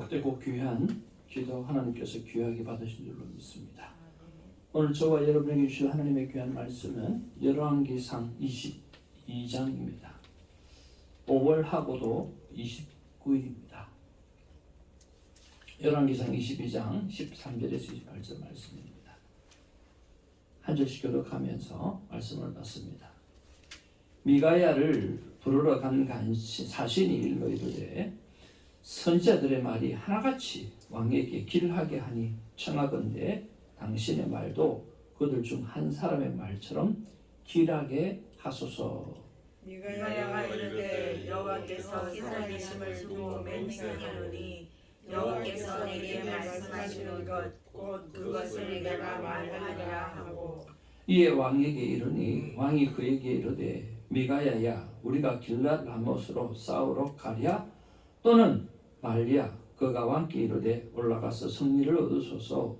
복되고 귀한 기도 하나님께서 귀하게 받으신 줄로 믿습니다. 오늘 저와 여러분에게 주실 하나님의 귀한 말씀은 열왕기상 22장입니다. 5월하고도 29일입니다. 열왕기상 22장 13절에서 28절 말씀입니다. 한 절씩 교독하면서 말씀을 받습니다. 미가야를 부르러 간 사신이 일러 이르되 선지자들의 말이 하나같이 왕에게 길하게 하니 청하건대 당신의 말도 그들 중 한 사람의 말처럼 길하게 하소서. 미가야가 이르되 여호와께서 살아계심을 두고 맹세하노니 여호와께서 내게 말씀하시는 것 곧 그것을 내가 말하리라 하고 이에 왕에게 이르니 왕이 그에게 이르되 미가야야 우리가 길랏 라못으로 싸우러 가랴 또는 말랴. 그가 왕께 이르되 올라가서 승리를 얻으소서.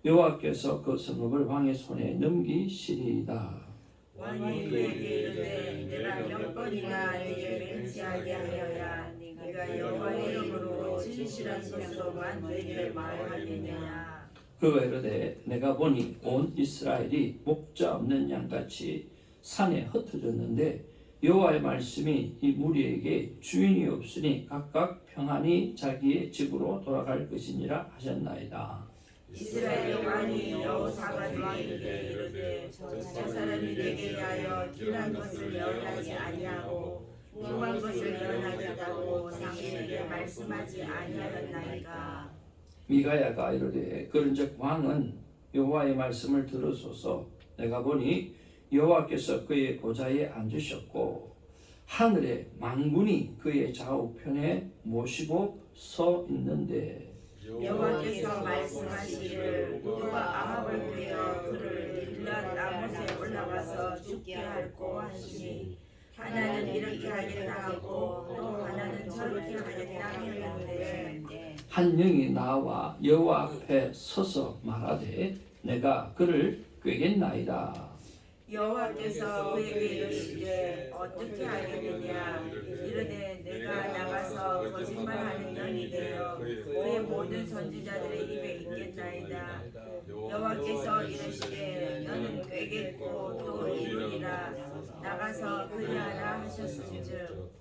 여호와께서 그 성읍을 왕의 손에 넘기시리이다. 왕이 그에게 이르되 내가 몇 번이나 네게 맹세하게 하여야 네가 여호와의 이름으로 진실한 것으로만 내게 말하겠느냐. 그가 이르되 내가 보니 온 이스라엘이 목자 없는 양같이 산에 흩어졌는데 여호와의 말씀이 이 무리에게 주인이 없으니 각각 평안히 자기의 집으로 돌아갈 것이니라 하셨나이다. 이스라엘 왕이 여호사밧 왕에게 이르되 저 사람이 내게 대하여 길한 것을 면하지 아니하고 흉한 것을 면하겠다고 당신에게 말씀하지 아니하였나이까. 미가야가 이르되 그런즉 왕은 여호와의 말씀을 들으소서. 내가 보니 여호와께서 그의 보좌에 앉으셨고 하늘의 만군이 그의 좌우편에 모시고 서 있는데 여호와께서 말씀하시기를 누가 아합을 꾀어 그를 길랏 라못에 올라가서 죽게 할꼬 하시니 하나는 이렇게 하겠다 하고 또 하나는 저렇게 하겠다 하였는데 한 영이 나와 여호와 앞에 서서 말하되 내가 그를 꾀겠나이다. 여호와께서 그에게 이르시되 어떻게 하겠느냐. 이르되 내가 나가서 거짓말하는 영이 되어 그의 모든 선지자들의 입에 있겠나이다. 여호와께서 이르시되 너는 꾀겠고 또 이루리라. 나가서 그리하라 하셨은즉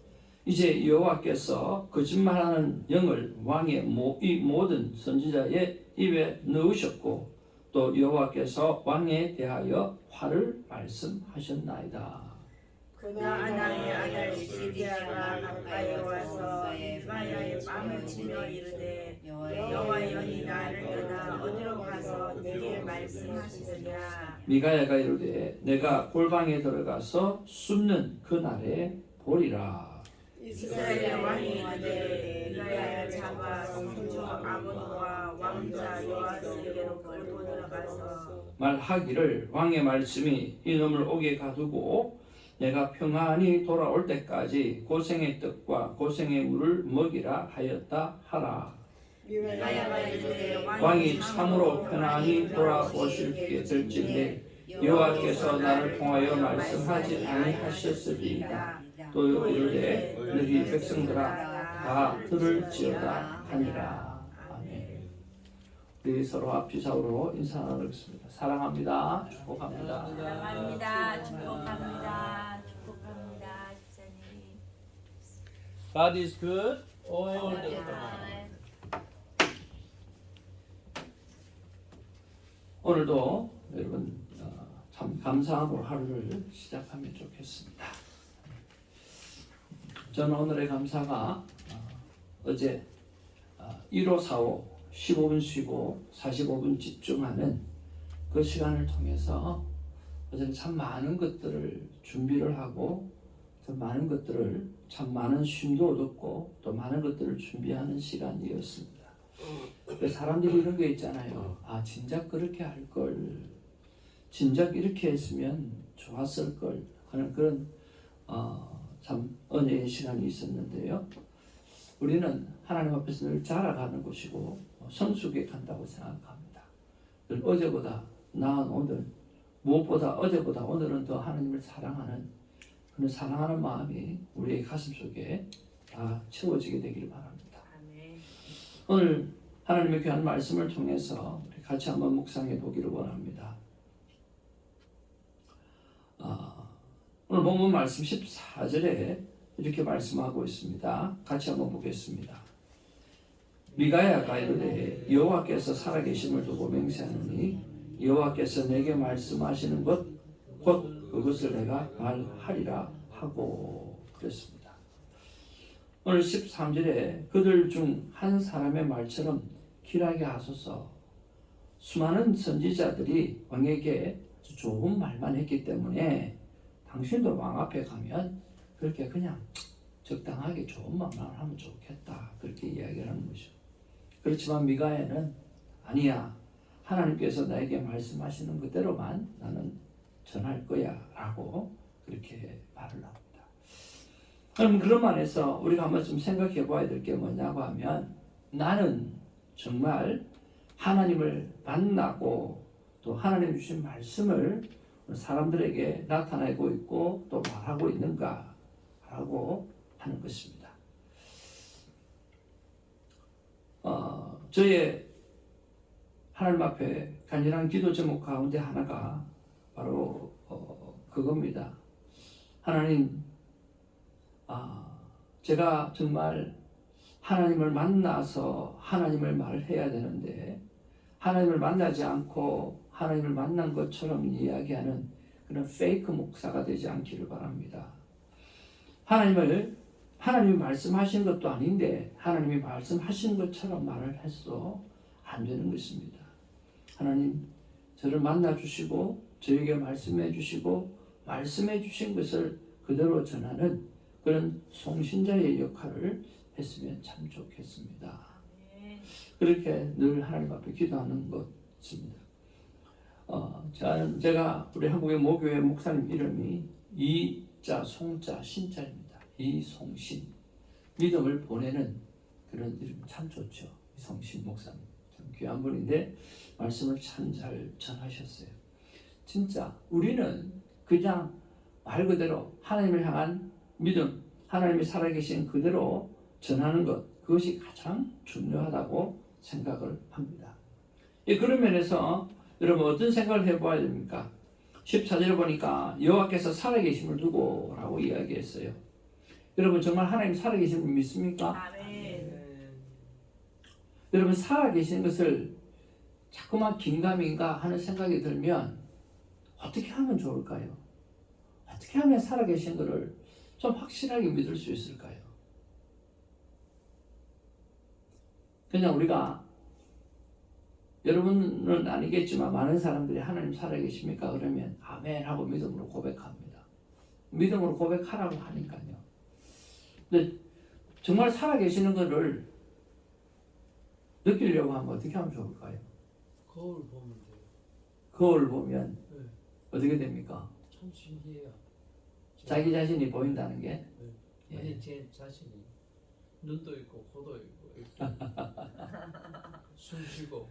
이제 여호와께서 거짓말하는 영을 왕의 이 모든 선지자의 입에 넣으셨고 또 여호와께서 왕에 대하여 화를 말씀하셨나이다. 그나아나의 아들 시디아가 가까이 와서 미가야의 뺨을 치며 이르되 여호와의 영이 나를 떠나 어디로 가서 내게 말씀하시느냐. 미가야가 이르되 내가 골방에 들어가서 숨는 그날에 보리라. 이스라엘 왕이 이르되 미가야를 잡아 성주 아몬과 왕자 요아스에게로 끌고 들어가서 말하기를 왕의 말씀이 이놈을 옥에 가두고 내가 평안히 돌아올 때까지 고생의 떡과 고생의 물을 먹이라 하였다 하라. 미가야가 이르되 왕이 참으로 편안히 돌아오실게 될진데 여호와께서 나를 통하여 말씀하지 아니하셨으리이다. 또 이르되 너희 백성들아 다 들을지어다 하니라. 아멘. 우리 서로 앞뒤좌우로 인사 나누겠습니다. 사랑합니다. 축복합니다. 사랑합니다. 축복합니다. 축복합니다. 집사님. God is good all the time. 오늘도 여러분 참 감사함으로 하루를 시작하면 좋겠습니다. 저는 오늘의 감사가 어제 1545 15분 쉬고 45분 집중하는 그 시간을 통해서 어제는 참 많은 것들을 준비를 하고 참 많은 것들을 참 많은 쉼도 얻었고 또 많은 것들을 준비하는 시간이었습니다. 사람들이 이런 게 있잖아요. 아 진작 그렇게 할 걸, 진작 이렇게 했으면 좋았을 걸 하는 그런 참 은혜의 시간이 있었는데요. 우리는 하나님 앞에서 늘 자라가는 곳이고 성숙해간다고 생각합니다. 늘 어제보다 나은 오늘, 무엇보다 어제보다 오늘은 더 하나님을 사랑하는 그런 사랑하는 마음이 우리의 가슴 속에 다 채워지게 되기를 바랍니다. 오늘 하나님의 귀한 말씀을 통해서 우리 같이 한번 묵상해 보기를 원합니다. 오늘 본문 말씀 14절에 이렇게 말씀하고 있습니다. 같이 한번 보겠습니다. 미가야가 이르되 여호와께서 살아계심을 두고 맹세하노니 여호와께서 내게 말씀하시는 것 곧 그것을 내가 말하리라 하고 그랬습니다. 오늘 13절에 그들 중 한 사람의 말처럼 길하게 하소서. 수많은 선지자들이 왕에게 좋은 말만 했기 때문에 당신도 왕 앞에 가면 그렇게 그냥 적당하게 좋은 말만 하면 좋겠다, 그렇게 이야기를 하는 거죠. 그렇지만 미가야는 아니야, 하나님께서 나에게 말씀하시는 그대로만 나는 전할 거야 라고 그렇게 말을 합니다. 그럼 그런 말에서 우리가 한번 좀 생각해 봐야 될 게 뭐냐고 하면, 나는 정말 하나님을 만나고 또 하나님 주신 말씀을 사람들에게 나타내고 있고 또 말하고 있는가 라고 하는 것입니다. 저의 하나님 앞에 간절한 기도 제목 가운데 하나가 바로 그겁니다. 하나님, 제가 정말 하나님을 만나서 하나님을 말해야 되는데 하나님을 만나지 않고 하나님을 만난 것처럼 이야기하는 그런 페이크 목사가 되지 않기를 바랍니다. 하나님이 말씀하신 것도 아닌데 하나님이 말씀하신 것처럼 말을 해서 안 되는 것입니다. 하나님, 저를 만나 주시고 저에게 말씀해 주시고 말씀해 주신 것을 그대로 전하는 그런 송신자의 역할을 했으면 참 좋겠습니다. 그렇게 늘 하나님 앞에 기도하는 것입니다. 제가 우리 한국의 모교회 목사님 이름이 이자 송자 신자입니다. 이송신, 믿음을 보내는 그런 이름 참 좋죠. 이송신 목사님 참 귀한 분인데 말씀을 참 잘 전하셨어요. 진짜 우리는 그냥 말 그대로 하나님을 향한 믿음, 하나님이 살아계신 그대로 전하는 것, 그것이 가장 중요하다고 생각을 합니다. 그런 면에서 여러분 어떤 생각을 해봐야 됩니까? 14절에 보니까 여호와께서 살아계심을 두고 라고 이야기했어요. 여러분 정말 하나님 살아계심을 믿습니까? 아멘. 여러분 살아계신 것을 자꾸만 긴가민가 하는 생각이 들면 어떻게 하면 좋을까요? 어떻게 하면 살아계신 것을 좀 확실하게 믿을 수 있을까요? 그냥 우리가, 여러분은 아니겠지만 많은 사람들이 하나님 살아계십니까? 그러면 아멘 하고 믿음으로 고백합니다. 믿음으로 고백하라고 하니까요. 근데 정말 살아계시는 것을 느끼려고 하면 어떻게 하면 좋을까요? 거울 보면 돼요. 거울 보면 네. 어떻게 됩니까? 참 신기해요. 자기 자신이 보인다는 게? 예. 아니 제 자신이 눈도 있고 코도 있고 이렇게 숨 쉬고.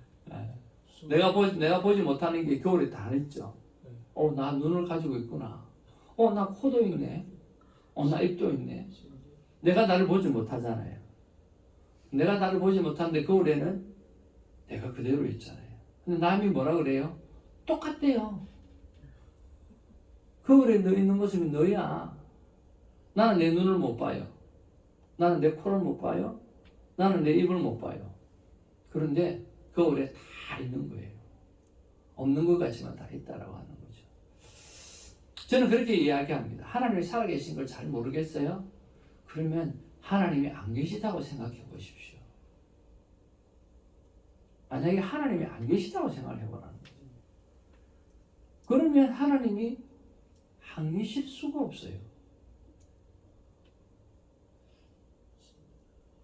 내가 보지 못하는 게 겨울에 다 있죠. 네. 나 눈을 가지고 있구나. 나 코도 있네. 나 입도 있네. 신기해. 내가 나를 보지 못하잖아요. 내가 나를 보지 못하는데 겨울에는 내가 그대로 있잖아요. 근데 남이 뭐라 그래요? 똑같대요. 겨울에 너 있는 모습이 너야. 나는 내 눈을 못 봐요. 나는 내 코를 못 봐요. 나는 내 입을 못 봐요. 그런데 겨울에 다 있는 거예요. 없는 것 같지만 다 있다라고 하는 거죠. 저는 그렇게 이야기합니다. 하나님이 살아계신 걸 잘 모르겠어요? 그러면 하나님이 안 계시다고 생각해 보십시오. 만약에 하나님이 안 계시다고 생각해 보라는 거죠. 그러면 하나님이 안 계실 수가 없어요.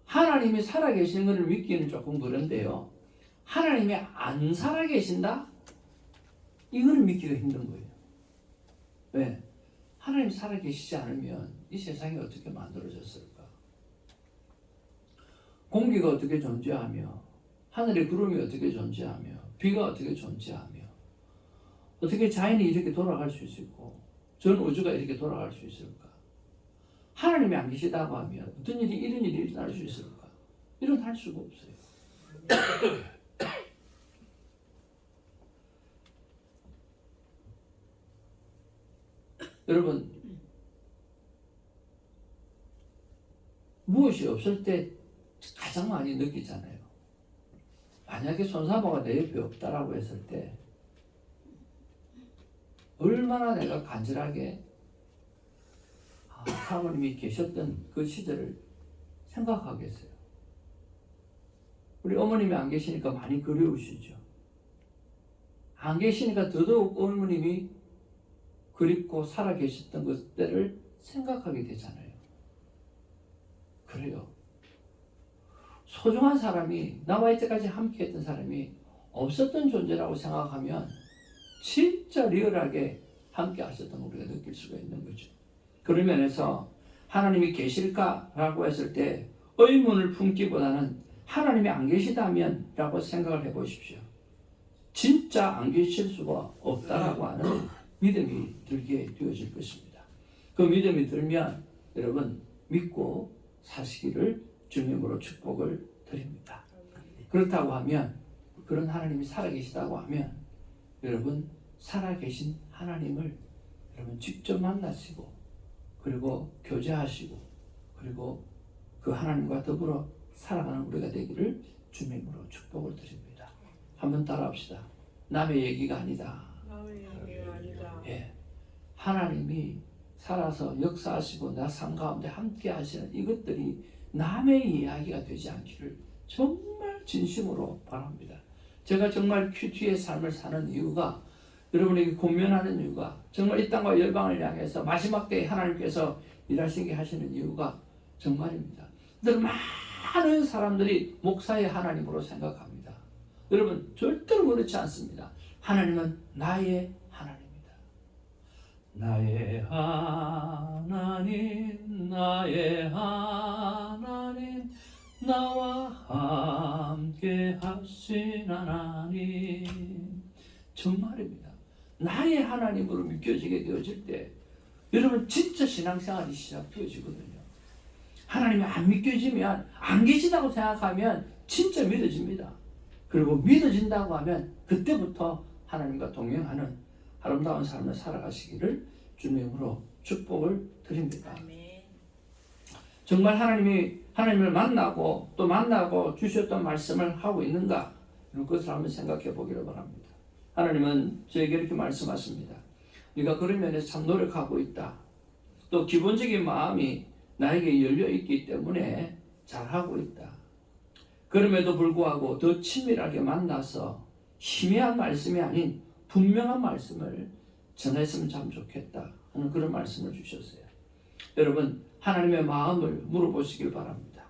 하나님이 살아계시는 것을 믿기는 조금 그런데요. 하나님이 안 살아계신다? 이거는 믿기가 힘든 거예요. 왜? 하나님이 살아계시지 않으면 이 세상이 어떻게 만들어졌을까? 공기가 어떻게 존재하며, 하늘의 구름이 어떻게 존재하며, 비가 어떻게 존재하며, 어떻게 자연이 이렇게 돌아갈 수 있을까? 전 우주가 이렇게 돌아갈 수 있을까? 하나님이 안 계시다고 하면 어떤 일이, 이런 일이 일어날 수 있을까? 일어날 수가 없어요. 여러분, 무엇이 없을 때 가장 많이 느끼잖아요. 만약에 손사모가 내 옆에 없다라고 했을 때 얼마나 내가 간절하게 사모님이 계셨던 그 시절을 생각하겠어요. 우리 어머님이 안 계시니까 많이 그리우시죠. 안 계시니까 더더욱 어머님이 그립고 살아 계셨던 그때를 생각하게 되잖아요. 그래요. 소중한 사람이, 나와 이때까지 함께 했던 사람이 없었던 존재라고 생각하면 진짜 리얼하게 함께 하셨던 걸 우리가 느낄 수가 있는 거죠. 그런 면에서 하나님이 계실까라고 했을 때 의문을 품기보다는 하나님이 안 계시다면 라고 생각을 해보십시오. 진짜 안 계실 수가 없다라고 하는 믿음이 들게 되어질 것입니다. 그 믿음이 들면 여러분 믿고 사시기를 주님으로 축복을 드립니다. 그렇다고 하면, 그런 하나님이 살아계시다고 하면 여러분 살아계신 하나님을 여러분 직접 만나시고, 그리고 교제하시고, 그리고 그 하나님과 더불어 살아가는 우리가 되기를 주님으로 축복을 드립니다. 한번 따라합시다. 남의 얘기가 아니다. 예, 하나님이 살아서 역사하시고 나 삶 가운데 함께 하시는 이것들이 남의 이야기가 되지 않기를 정말 진심으로 바랍니다. 제가 정말 큐티의 삶을 사는 이유가, 여러분에게 권면하는 이유가, 정말 이 땅과 열방을 향해서 마지막 때에 하나님께서 일하시게 하시는 이유가 정말입니다. 많은 사람들이 목사의 하나님으로 생각합니다. 여러분 절대로 그렇지 않습니다. 하나님은 나의 하나님입니다. 나의 하나님, 나의 하나님, 나와 함께 하신 하나님. 정말입니다. 나의 하나님으로 믿겨지게 되어질 때 여러분 진짜 신앙생활이 시작되어지거든요. 하나님이 안 믿겨지면, 안 계시다고 생각하면 진짜 믿어집니다. 그리고 믿어진다고 하면 그때부터 하나님과 동행하는 아름다운 삶을 살아가시기를 주님으로 축복을 드립니다. 정말 하나님을 만나고 또 만나고 주셨던 말씀을 하고 있는가, 이런 것을 한번 생각해 보기를 바랍니다. 하나님은 저에게 이렇게 말씀하십니다. 네가 그런 면에서 참 노력하고 있다. 또 기본적인 마음이 나에게 열려 있기 때문에 잘하고 있다. 그럼에도 불구하고 더 친밀하게 만나서 희미한 말씀이 아닌 분명한 말씀을 전했으면 참 좋겠다 하는 그런 말씀을 주셨어요. 여러분 하나님의 마음을 물어보시길 바랍니다.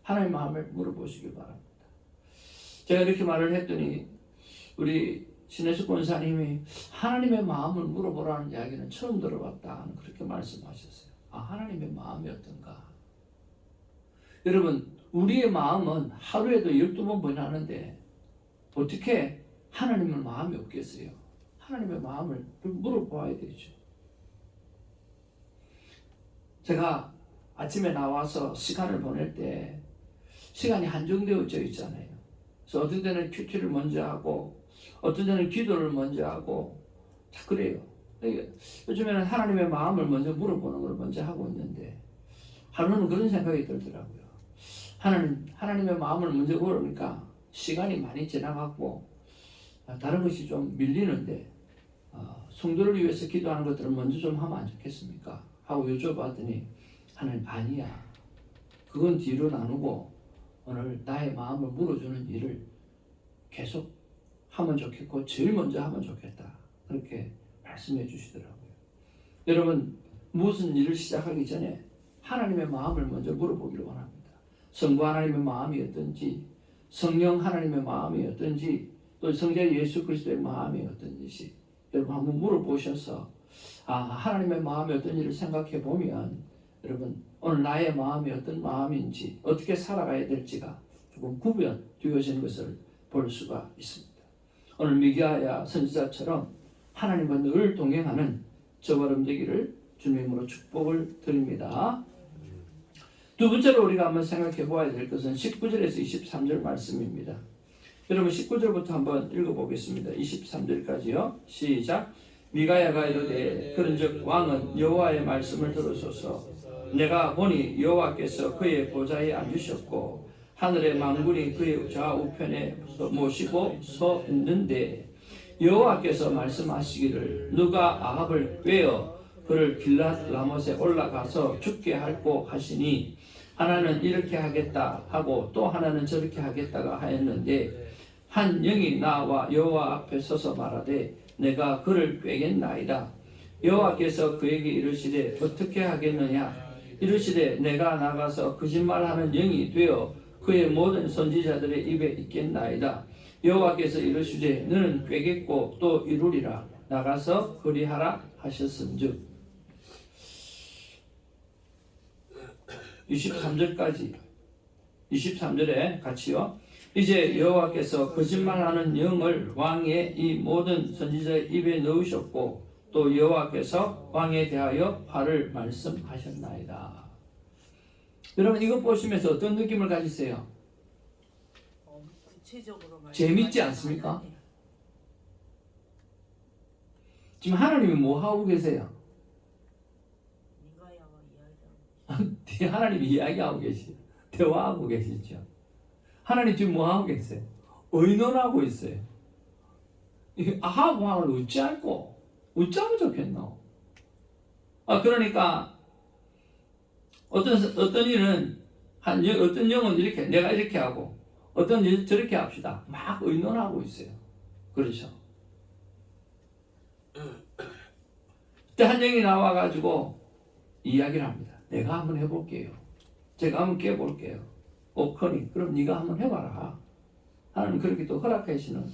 하나님의 마음을 물어보시길 바랍니다. 제가 이렇게 말을 했더니 우리 신혜숙 권사님이 하나님의 마음을 물어보라는 이야기는 처음 들어봤다 하는 그렇게 말씀하셨어요. 하나님의 마음이 어떤가? 여러분 우리의 마음은 하루에도 12번 번하는데 어떻게 하나님의 마음이 없겠어요? 하나님의 마음을 물어보아야 되죠. 제가 아침에 나와서 시간을 보낼 때 시간이 한정되어져 있잖아요. 그래서 어떤 때는 큐티를 먼저 하고 어떤 때는 기도를 먼저 하고 다 그래요. 요즘에는 하나님의 마음을 먼저 물어보는 걸 먼저 하고 있는데 하루는 그런 생각이 들더라고요. 하나님의 마음을 먼저 물으니까 시간이 많이 지나갔고 다른 것이 좀 밀리는데 성도를 위해서 기도하는 것들을 먼저 좀 하면 안 좋겠습니까? 하고 여쭤봤더니 하나님 아니야. 그건 뒤로 나누고 오늘 나의 마음을 물어주는 일을 계속 하면 좋겠고 제일 먼저 하면 좋겠다. 그렇게 말씀해 주시더라고요. 여러분 무슨 일을 시작하기 전에 하나님의 마음을 먼저 물어보기를 원합니다. 성부 하나님의 마음이 어떤지, 성령 하나님의 마음이 어떤지, 또 성자 예수 그리스도의 마음이 어떤지 여러분 한번 물어보셔서 하나님의 마음이 어떤지를 생각해 보면 여러분 오늘 나의 마음이 어떤 마음인지 어떻게 살아가야 될지가 조금 구별되어지는 것을 볼 수가 있습니다. 오늘 미가야 선지자처럼 하나님과 늘 동행하는 저와 여러분 되기를 주님으로 축복을 드립니다. 두 번째로 우리가 한번 생각해 보아야 될 것은 19절에서 23절 말씀입니다. 여러분 19절부터 한번 읽어보겠습니다. 23절까지요. 시작. 미가야가 이르되 그런즉 왕은 여호와의 말씀을 들으소서. 내가 보니 여호와께서 그의 보좌에 앉으셨고 하늘의 만군이 그의 좌우편에 모시고 서 있는데 여호와께서 말씀하시기를 누가 아합을 꾀어 그를 길랏 라못에 올라가서 죽게 할고 하시니 하나는 이렇게 하겠다 하고 또 하나는 저렇게 하겠다가 하였는데 한 영이 나와 여호와 앞에 서서 말하되 내가 그를 꾀겠나이다. 여호와께서 그에게 이르시되 어떻게 하겠느냐. 이르시되 내가 나가서 거짓말하는 영이 되어 그의 모든 선지자들의 입에 있겠나이다. 여호와께서 이르시되 너는 꾀겠고 또 이루리라. 나가서 그리하라 하셨은즉. 23절까지 23절에 같이요. 이제 여호와께서 거짓말하는 영을 왕의 이 모든 선지자의 입에 넣으셨고 또 여호와께서 왕에 대하여 화를 말씀하셨나이다. 여러분 이거 보시면서 어떤 느낌을 가지세요? 구체적으로 재밌지 않습니까? 지금 하나님이 뭐 하고 계세요? 하나님이 이야기하고 계시죠. 대화하고 계시죠. 하나님 지금 뭐 하고 계세요? 의논하고 있어요. 아합 왕을 어찌할꼬? 어쩌면 좋겠노? 그러니까 어떤 일은 어떤 영은 이렇게 내가 이렇게 하고 어떤 일 저렇게 합시다. 막 의논하고 있어요. 그렇죠? 그때 한 영이 나와가지고 이야기를 합니다. 내가 한번 해볼게요. 제가 한번 깨볼게요. 오커니 그럼 네가 한번 해봐라. 하나님 그렇게 또 허락하시는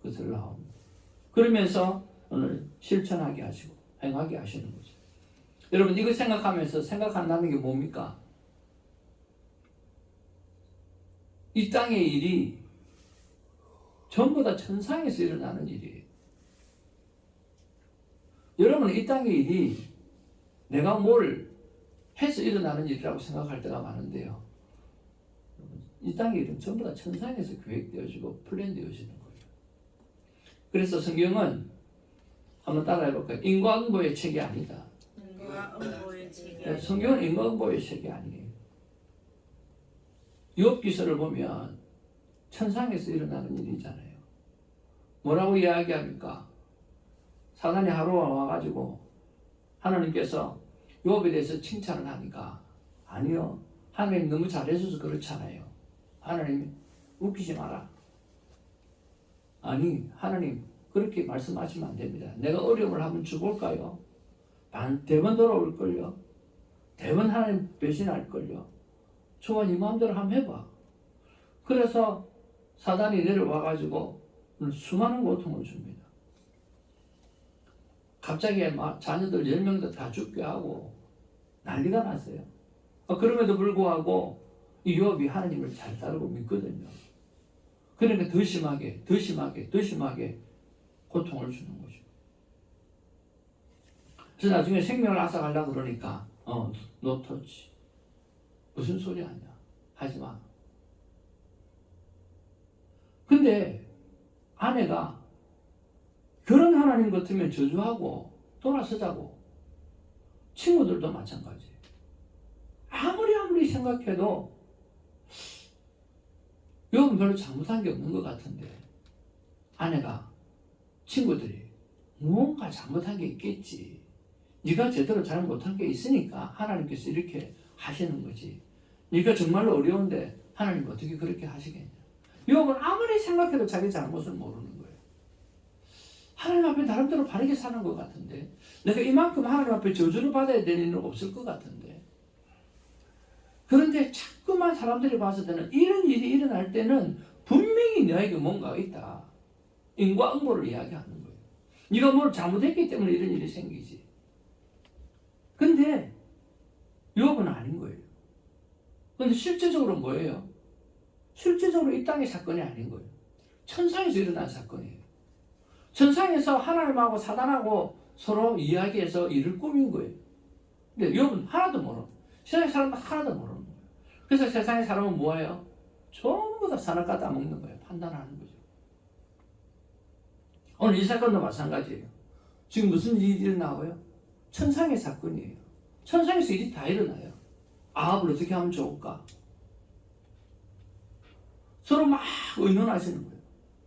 것을 나옵니다. 그러면서 오늘 실천하게 하시고 행하게 하시는 거죠. 여러분 이거 생각하면서 생각한다는 게 뭡니까? 이 땅의 일이 전부 다 천상에서 일어나는 일이에요. 여러분 이 땅의 일이 내가 뭘 해서 일어나는 일이라고 생각할 때가 많은데요. 이 땅의 일은 전부 다 천상에서 계획되어지고 플랜되어지는 거예요. 그래서 성경은 한번 따라해볼까요? 인과응보의 책이 아니다. 인과응보의 책이 성경은 인과응보의 책이 아니에요. 욥기서를 보면 천상에서 일어나는 일이잖아요. 뭐라고 이야기합니까? 사단이 하루가 와가지고 하나님께서 욥에 대해서 칭찬을 하니까 아니요. 하나님 너무 잘해줘서 그렇잖아요. 하나님 웃기지 마라. 아니 하나님 그렇게 말씀하시면 안 됩니다. 내가 어려움을 한번 줘볼까요? 대번 돌아올걸요. 대번 하나님 배신할걸요. 좋아 네 마음대로 한번 해봐. 그래서 사단이 내려와가지고 수많은 고통을 줍니다. 갑자기 자녀들 10명도 다 죽게 하고 난리가 났어요. 그럼에도 불구하고 이 욥이 하나님을 잘 따르고 믿거든요. 그러니까 더 심하게 고통을 주는 거죠. 그래서 나중에 생명을 앗아가려고 그러니까 no touch. 무슨 소리 하냐. 하지마. 근데 아내가 그런 하나님 같으면 저주하고 돌아서자고. 친구들도 마찬가지. 아무리 생각해도 욥은 별로 잘못한 게 없는 것 같은데 아내가 친구들이 무언가 잘못한 게 있겠지. 네가 제대로 잘못한 게 있으니까 하나님께서 이렇게 하시는 거지. 네가 정말로 어려운데 하나님 어떻게 그렇게 하시겠냐. 욥은 아무리 생각해도 자기 잘못을 모르는 거예요. 하나님 앞에 나름대로 바르게 사는 것 같은데 내가 이만큼 하나님 앞에 저주를 받아야 되는 일은 없을 것 같은데 그런데 자꾸만 사람들이 봤을 때는 이런 일이 일어날 때는 분명히 너에게 뭔가 있다. 인과응보를 이야기하는 거예요. 네가 뭘 잘못했기 때문에 이런 일이 생기지. 근데 욥은 아닌 거예요. 근데 실제적으로 뭐예요? 실제적으로 이 땅의 사건이 아닌 거예요. 천상에서 일어난 사건이에요. 천상에서 하나님하고 사단하고 서로 이야기해서 일을 꾸민 거예요. 근데 욥은 하나도 모르는 거예요. 세상의 사람은 하나도 모르는 거예요. 그래서 세상의 사람은 뭐예요? 전부 다 산업가 따먹는 거예요. 판단하는 거죠. 오늘 이 사건도 마찬가지예요. 지금 무슨 일이 일어나고요? 천상의 사건이에요. 천상에서 일이 다 일어나요. 아합을 어떻게 하면 좋을까? 서로 막 의논하시는 거예요.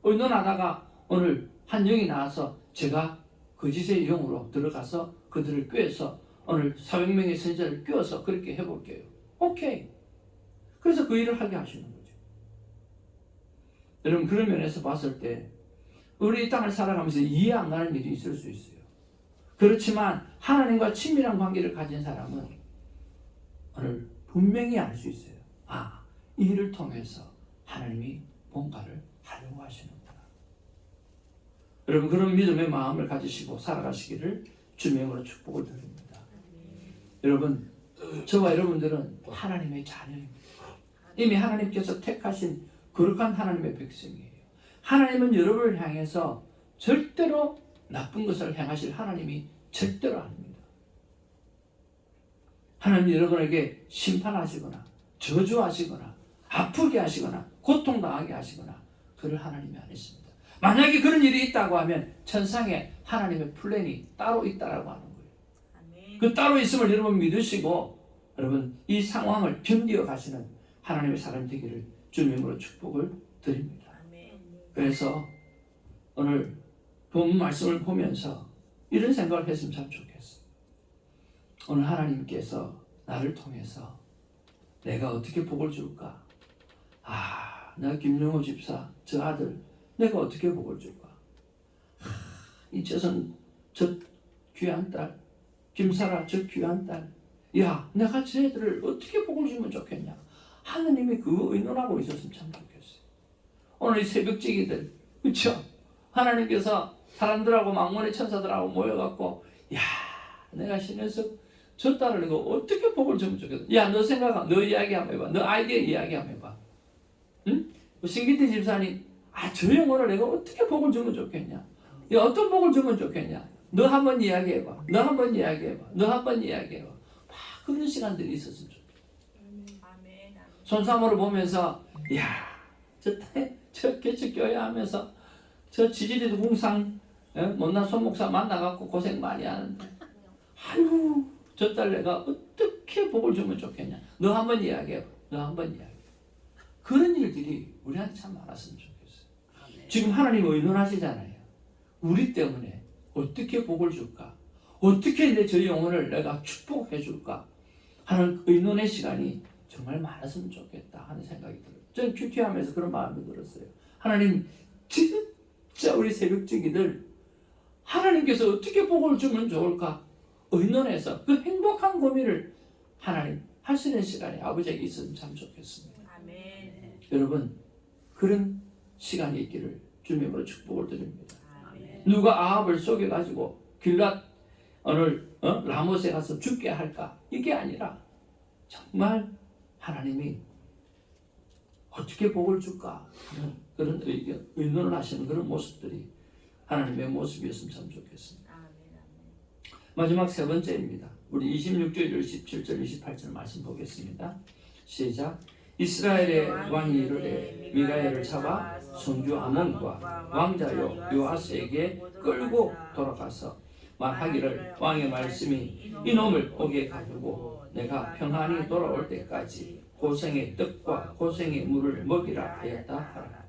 의논하다가 오늘 한 영이 나와서 제가 거짓의 영으로 들어가서 그들을 꿰서 오늘 400명의 선지자를 꿰어서 그렇게 해볼게요. 오케이. 그래서 그 일을 하게 하시는 거죠. 여러분 그런 면에서 봤을 때 우리 이 땅을 살아가면서 이해 안 가는 일이 있을 수 있어요. 그렇지만 하나님과 친밀한 관계를 가진 사람은 오늘 분명히 알 수 있어요. 아, 이 일을 통해서 하나님이 뭔가를 하려고 하시는구나. 여러분 그런 믿음의 마음을 가지시고 살아가시기를 주님의 이름으로 축복을 드립니다. 여러분 저와 여러분들은 하나님의 자녀입니다. 이미 하나님께서 택하신 거룩한 하나님의 백성이에요. 하나님은 여러분을 향해서 절대로 나쁜 것을 행하실 하나님이 절대로 아닙니다. 하나님 여러분에게 심판하시거나 저주하시거나 아프게 하시거나 고통당하게 하시거나 그럴 하나님이 아니십니다. 만약에 그런 일이 있다고 하면 천상에 하나님의 플랜이 따로 있다라고 하는 거예요. 그 따로 있음을 여러분 믿으시고 여러분 이 상황을 견디어 가시는 하나님의 사람 되기를 주님의 이름으로 축복을 드립니다. 그래서 오늘 본 말씀을 보면서 이런 생각을 했으면 참 좋겠어요. 오늘 하나님께서 나를 통해서 내가 어떻게 복을 줄까? 내가 김영호 집사 저 아들 내가 어떻게 복을 줄까? 이재선 저 귀한 딸, 김사라 저 귀한 딸, 야 내가 쟤들을 어떻게 복을 주면 좋겠냐? 하나님이 그거 의논하고 있었으면 참 좋겠어요. 오늘 이 새벽지기들 그렇죠? 하나님께서 사람들하고 망원의 천사들하고 모여갖고 야 내가 신에서 저 딸을 내가 어떻게 복을 주면 좋겠어? 야 너 생각하 너 이야기 한번 해봐. 너 아이디어 이야기 한번 해봐. 응? 신기태 집사님 저 영혼을 내가 어떻게 복을 주면 좋겠냐? 야 어떤 복을 주면 좋겠냐? 너 한번 이야기해봐. 너 한번 이야기해봐. 너 한번 이야기해봐. 막 그런 시간들이 있었으면 좋겠어. 손사모를 보면서 저 개척교회 하면서 저 지지리도 궁상 못난 손목사 만나갖고 고생 많이 하는데 아이고 저 딸 내가 어떻게 복을 주면 좋겠냐. 너 한번 이야기해봐. 너 한번 이야기해봐. 그런 일들이 우리한테 참 많았으면 좋겠어요. 지금 하나님 의논하시잖아요. 우리 때문에 어떻게 복을 줄까? 어떻게 내 저 영혼을 내가 축복해 줄까? 하는 의논의 시간이 정말 많았으면 좋겠다 하는 생각이 들어요. 저는 큐티하면서 그런 마음이 들었어요. 하나님 진짜 우리 새벽지기들 하나님께서 어떻게 복을 주면 좋을까? 의논해서 그 행복한 고민을 하나님 하시는 시간이 아버지에게 있으면 참 좋겠습니다. 아멘. 여러분 그런 시간이 있기를 주님으로 축복을 드립니다. 아멘. 누가 아합을 속여가지고 길랏 오늘 라못에 가서 죽게 할까? 이게 아니라 정말 하나님이 어떻게 복을 줄까 하는 그런 의논을 하시는 그런 모습들이 하나님의 모습이었으면 참 좋겠습니다. 마지막 세 번째입니다. 우리 26절, 27절, 28절 말씀 보겠습니다. 시작. 이스라엘의 왕이 이르되 미가야를 잡아 son주 아몬과 왕자 요아스에게 끌고 돌아가서 말하기를 왕의 말씀이 이놈을 옥에 가두고 내가 평안히 돌아올 때까지 고생의 떡과 고생의 물을 먹이라 하였다 하라.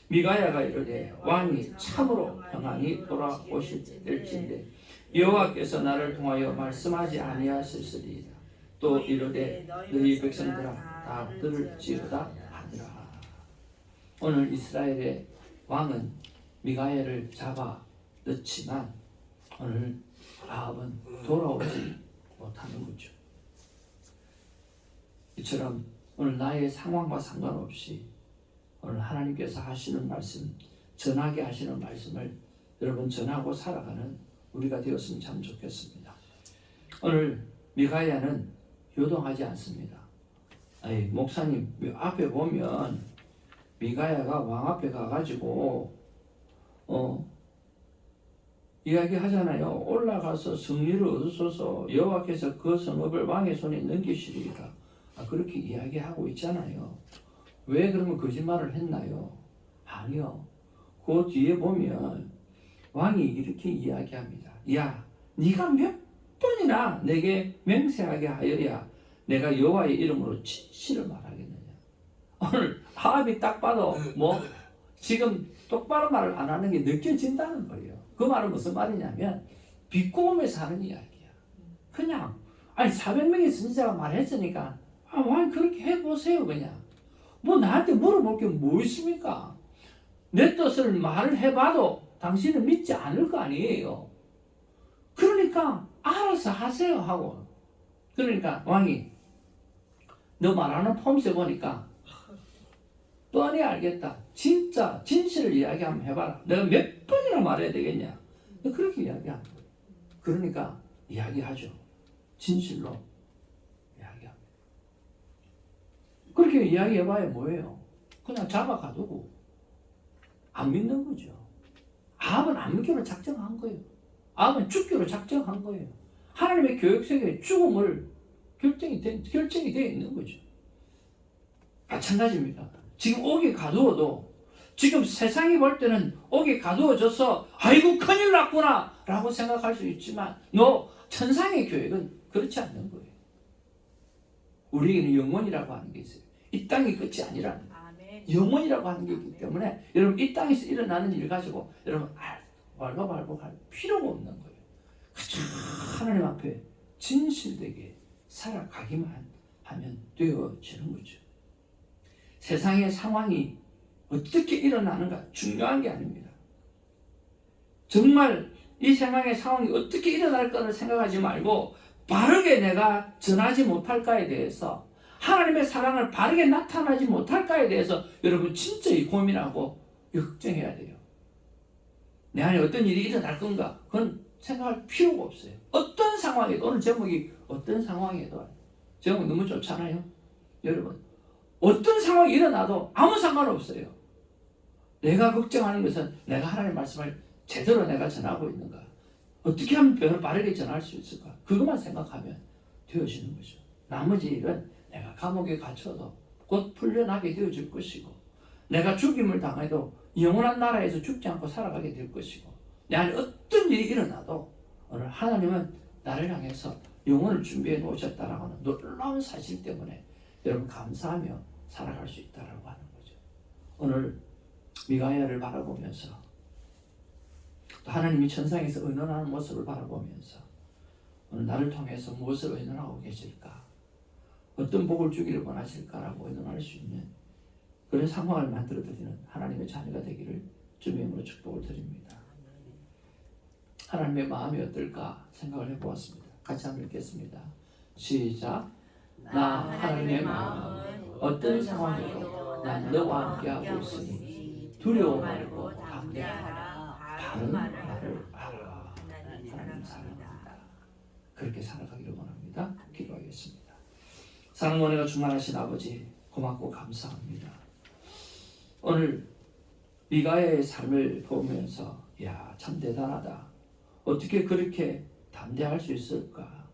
미가야가 이르되 왕이 참으로 평안히 돌아오실 때일진데 여호와께서 나를 통하여 말씀하지 아니하셨으리이다. 또 이르되 너희 백성들아 다 들을지어다 하니라. 오늘 이스라엘의 왕은 미가야를 잡아 넣지만 오늘 아합은 돌아오지 못하는 거죠. 이처럼 오늘 나의 상황과 상관없이 오늘 하나님께서 하시는 말씀, 전하게 하시는 말씀을 여러분 전하고 살아가는 우리가 되었으면 참 좋겠습니다. 오늘 미가야는 요동하지 않습니다. 목사님 앞에 보면 미가야가 왕 앞에 가가지고 이야기하잖아요. 올라가서 승리를 얻으소서 여호와께서 그 성읍을 왕의 손에 넘기시리이다. 그렇게 이야기하고 있잖아요. 왜 그러면 거짓말을 했나요? 아니요. 그 뒤에 보면 왕이 이렇게 이야기합니다. 야, 네가 몇 번이나 내게 맹세하게 하여야 내가 여호와의 이름으로 진실을 말하겠느냐. 오늘 아합이 딱 봐도 뭐 지금 똑바로 말을 안 하는 게 느껴진다는 거예요. 그 말은 무슨 말이냐면 비꼬음에서 하는 이야기야. 그냥 아니 400명의 선지자가 말했으니까 왕이 그렇게 해보세요. 그냥 뭐 나한테 물어볼 게 뭐 있습니까? 내 뜻을 말을 해봐도 당신은 믿지 않을 거 아니에요. 그러니까 알아서 하세요 하고. 그러니까 왕이 너 말하는 폼새 보니까 뻔히 알겠다. 진짜 진실을 이야기 한번 해봐라. 내가 몇 번이나 말해야 되겠냐. 그렇게 이야기하는 거예요. 그러니까 이야기하죠. 진실로 이야기합니다. 그렇게 이야기해봐야 뭐예요? 그냥 잡아가두고 안 믿는 거죠. 아합은 안 믿기로 작정한 거예요. 아합은 죽기로 작정한 거예요. 하나님의 교육세계에 죽음을 결정이 되어 있는 거죠. 마찬가지입니다. 지금 옥에 가두어도 지금 세상이 볼 때는 옥에 가두어져서 아이고 큰일 났구나 라고 생각할 수 있지만 너 천상의 계획은 그렇지 않는 거예요. 우리에게는 영원이라고 하는 게 있어요. 이 땅이 끝이 아니라는 거예요. 영원이라고 하는 게 있기 때문에 여러분 이 땅에서 일어나는 일 가지고 여러분 왈가왈부할 필요가 없는 거예요. 그저 하나님 앞에 진실되게 살아가기만 하면 되어지는 거죠. 세상의 상황이 어떻게 일어나는가 중요한 게 아닙니다. 정말 이 세상의 상황이 어떻게 일어날 거를 생각하지 말고 바르게 내가 전하지 못할까에 대해서 하나님의 사랑을 바르게 나타나지 못할까에 대해서 여러분 진짜 고민하고 걱정해야 돼요. 내 안에 어떤 일이 일어날 건가? 그건 생각할 필요가 없어요. 어떤 상황에도 오늘 제목이 어떤 상황에도 제목 너무 좋잖아요. 여러분 어떤 상황이 일어나도 아무 상관없어요. 내가 걱정하는 것은 내가 하나님의 말씀을 제대로 내가 전하고 있는가? 어떻게 하면 바르게 전할 수 있을까? 그것만 생각하면 되어지는 거죠. 나머지 일은 내가 감옥에 갇혀도 곧 풀려나게 되어질 것이고 내가 죽임을 당해도 영원한 나라에서 죽지 않고 살아가게 될 것이고 내 안에 어떤 일이 일어나도 오늘 하나님은 나를 향해서 영혼을 준비해 놓으셨다라고 하는 놀라운 사실 때문에 여러분 감사하며 살아갈 수 있다라고 하는 거죠. 오늘 미가야를 바라보면서 또 하나님이 천상에서 의논하는 모습을 바라보면서 오늘 나를 통해서 무엇을 의논하고 계실까? 어떤 복을 주기를 원하실까라고 의논할 수 있는 그런 상황을 만들어드리는 하나님의 자녀가 되기를 주님의 이름으로 축복을 드립니다. 하나님의 마음이 어떨까 생각을 해보았습니다. 같이 한번 읽겠습니다. 시작. 나 하나님의 마음은 어떤 상황에도 난 너와 함께하고 있으니 두려워 말고 담대하라. 바른 말을 알아. 하나님 사랑합니다. 그렇게 살아가기를 원합니다. 기도하겠습니다. 사랑과 은혜가 충만하신 아버지 고맙고 감사합니다. 오늘 미가의 삶을 보면서 야, 참 대단하다. 어떻게 그렇게 담대할 수 있을까?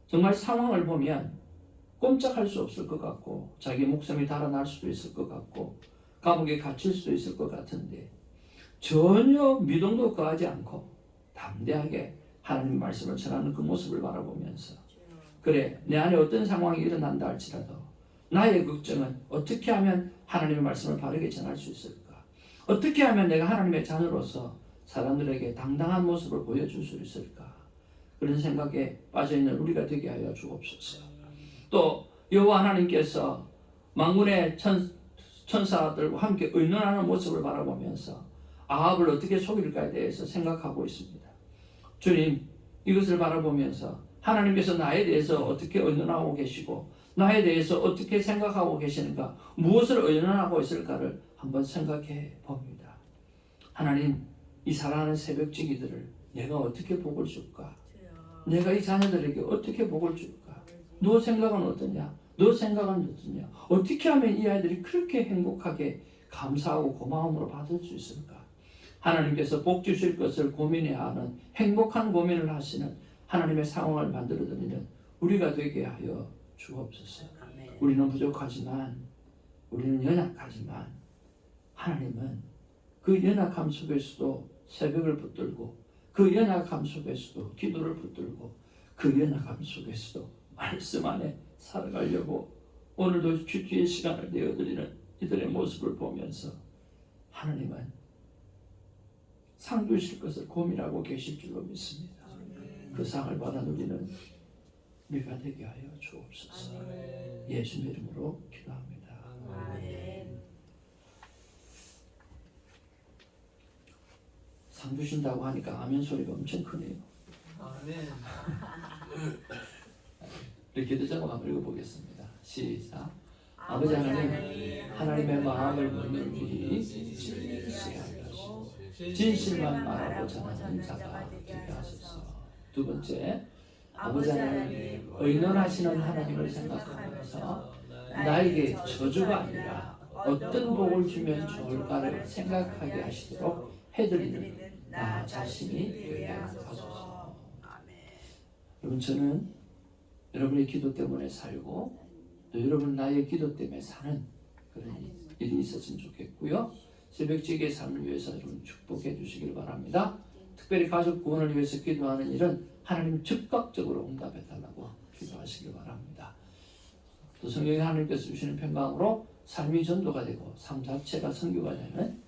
정말 상황을 보면 꼼짝할 수 없을 것 같고 자기 목숨이 달아날 수도 있을 것 같고 감옥에 갇힐 수도 있을 것 같은데 전혀 미동도 거하지 않고 담대하게 하나님 말씀을 전하는 그 모습을 바라보면서 그래, 내 안에 어떤 상황이 일어난다 할지라도 나의 걱정은 어떻게 하면 하나님의 말씀을 바르게 전할 수 있을까? 어떻게 하면 내가 하나님의 자녀로서 사람들에게 당당한 모습을 보여줄 수 있을까? 그런 생각에 빠져있는 우리가 되게 하여 주옵소서. 또 여호와 하나님께서 만군의 천사들과 함께 의논하는 모습을 바라보면서 아합을 어떻게 속일까에 대해서 생각하고 있습니다. 주님, 이것을 바라보면서 하나님께서 나에 대해서 어떻게 의논하고 계시고 나에 대해서 어떻게 생각하고 계시는가, 무엇을 의논하고 있을까를 한번 생각해 봅니다. 하나님, 이 사랑하는 새벽지기들을 내가 어떻게 복을 줄까? 내가 이 자녀들에게 어떻게 복을 줄까? 너 생각은 어떠냐? 너 생각은 어떠냐? 어떻게 하면 이 아이들이 그렇게 행복하게 감사하고 고마움으로 받을 수 있을까? 하나님께서 복 주실 것을 고민해야 하는 행복한 고민을 하시는 하나님의 상황을 만들어드리는 우리가 되게 하여 주옵소서. 우리는 부족하지만, 우리는 연약하지만 하나님은 그 연약함 속에서도 새벽을 붙들고, 그 연약함 속에서도 기도를 붙들고, 그 연약함 속에서도 말씀 안에 살아가려고 오늘도 큐티의 시간을 내어드리는 이들의 모습을 보면서 하나님은 상 주실 것을 고민하고 계실 줄로 믿습니다. 그 상을 받아 누리는 우리가 되게 하여 주옵소서. 예수님 이름으로 기도합니다. 아멘. 상 주신다고 하니까 아멘 소리가 엄청 크네요. 아멘. 이렇게 기도자고 한번 읽어보겠습니다. 시작. 아버지 하나님, 하나님의 마음을 묻는 귀 진리케 하시고 진실만 말하고 전하는 자가 되게 하소서. 두 번째, 아버지 하나님, 의논하시는 하나님을 생각하면서 나에게 저주가 아니라 어떤 복을 주면 좋을까를 생각하게 하시도록 해드리는 나 자신이 되게 하소서. 여러분, 저는 여러분의 기도 때문에 살고 또 여러분 나의 기도 때문에 사는 그런 일이 있었으면 좋겠고요. 새벽지기의 삶을 위해서 여러분 축복해 주시길 바랍니다. 특별히 가족 구원을 위해서 기도하는 일은 하나님 즉각적으로 응답해 달라고 기도하시길 바랍니다. 또 성경에 하나님께서 주시는 평강으로 삶이 전도가 되고 삶 자체가 선교가 되는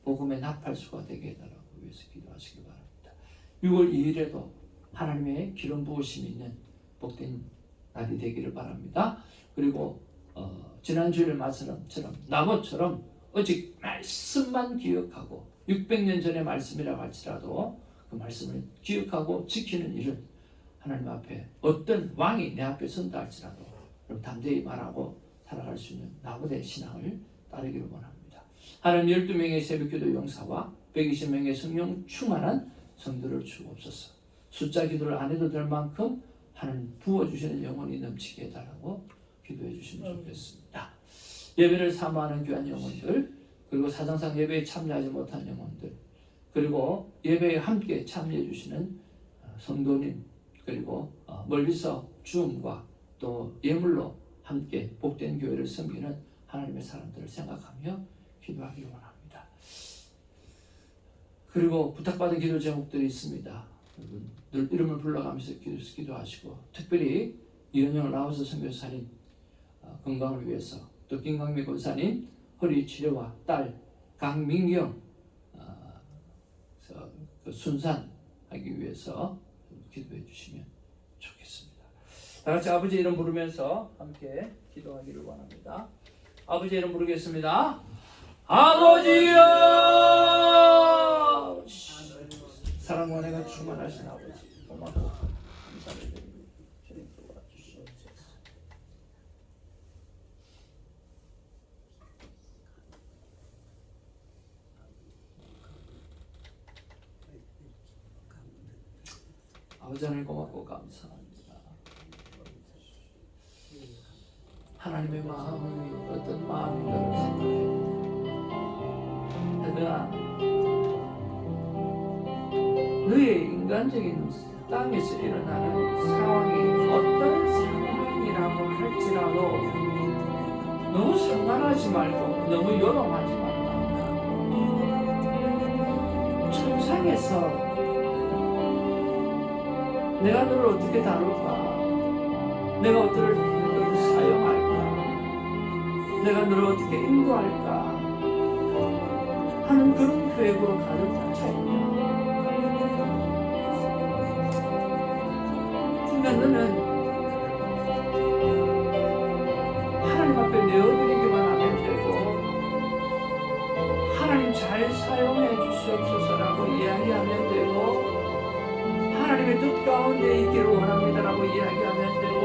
복음의 나팔수가 되게 해달라고 위해서 기도하시길 바랍니다. 6월 2일에도 하나님의 기름 부으심이 있는 복된 날이 되기를 바랍니다. 그리고 지난 주일 말씀처럼 나무처럼 오직 말씀만 기억하고 600년 전의 말씀이라고 할지라도 그 말씀을 기억하고 지키는 일은 하나님 앞에 어떤 왕이 내 앞에 선다 할지라도 담대히 말하고 살아갈 수 있는 나무의 신앙을 따르기를 원합니다. 하나님 12명의 새벽기도 용사와 120명의 성령 충만한 성도를 주옵소서. 숫자 기도를 안 해도 될 만큼 하나님 부어주시는 영혼이 넘치게 해달라고 기도해 주시면 좋겠습니다. 예배를 사모하는 귀한 영혼들, 그리고 사정상 예배에 참여하지 못한 영혼들, 그리고 예배에 함께 참여해 주시는 성도님, 그리고 멀리서 주음과 또 예물로 함께 복된 교회를 섬기는 하나님의 사람들을 생각하며 기도하기를 원합니다. 그리고 부탁받은 기도 제목들이 있습니다. 늘 이름을 불러가면서 기도하시고, 특별히 이은영 라오스 선교사님 건강을 위해서, 또 김강미 권사님 허리 치료와 딸 강민경 순산하기 위해서 기도해 주시면 좋겠습니다. 다 같이 아버지 이름 부르면서 함께 기도하기를 원합니다. 아버지 이름 부르겠습니다. 아버지여, 사랑과 은혜가 충만하신 아버지, 고맙고 감사를 드립니다. 주님 도와주시옵소서. 아버지 하나님 고맙고 감사합니다. 하나님의 마음이 어떤 마음인가를 생각합니다. 너의 인간적인 땅에서 일어나는 상황이 어떤 상황이라고 할지라도 너무 상관하지 말고 너무 요동하지 말라. 천상에서 내가 너를 어떻게 다룰까? 내가 너를 사용할까? 내가 너를 어떻게 인도할까? 하는 그런 계획으로 가득 차있냐? 그러니까 너는 하나님 앞에 내어드리기만 하면 되고, 하나님 잘 사용해 주시옵소서라고 이야기하면 되고, 하나님의 뜻 가운데 있기를 원합니다라고 이야기하면 되고,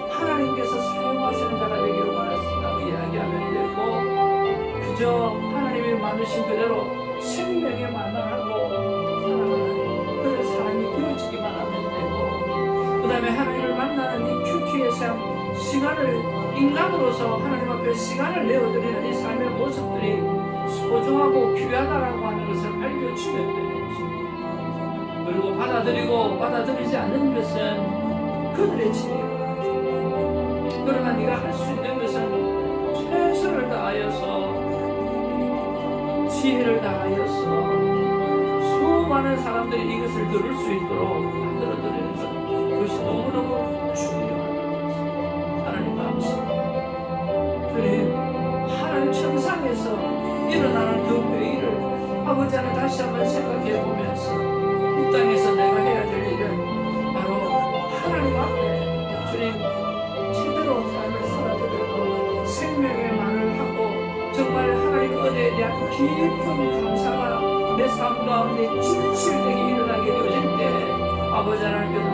하나님께서 사용하시는 자가 되기를 원하신다고 이야기하면 되고, 그저 하나님이 만드신 그대로 생명에 만나고 살아가는 그런 사람이 되어지기만 하면 되고, 그 다음에 하나님을 만나는 이 큐티의 삶, 시간을 인간으로서 하나님 앞에 시간을 내어드리는 이 삶의 모습들이 소중하고 귀하다라고 하는 것을 알려주면 되는 것입니다. 그리고 받아들이고 받아들이지 않는 것은 그들의 죄예요. 그러나 네가 할 수 있는 것은 최선을 다하여서 지혜를 다하여서 수많은 사람들이 이것을 들을 수 있도록 만들어드리는 것, 그것이 너무너무 중요합니다. 하나님 감사합니다. 주님, 하나님 천상에서 일어나는 그 회의를 아버지 하나 다시 한번 생각해 보면서 이 땅에서 내가 해야 될 일은 바로 하나님 앞에 주님 제대로 삶을 살아드리고 생명의 말을 하고 정말 하나님 은혜에 대한 깊은 감사가 내 삶 가운데 진실되게 일어나게 되어질 때 아버지 하나님께서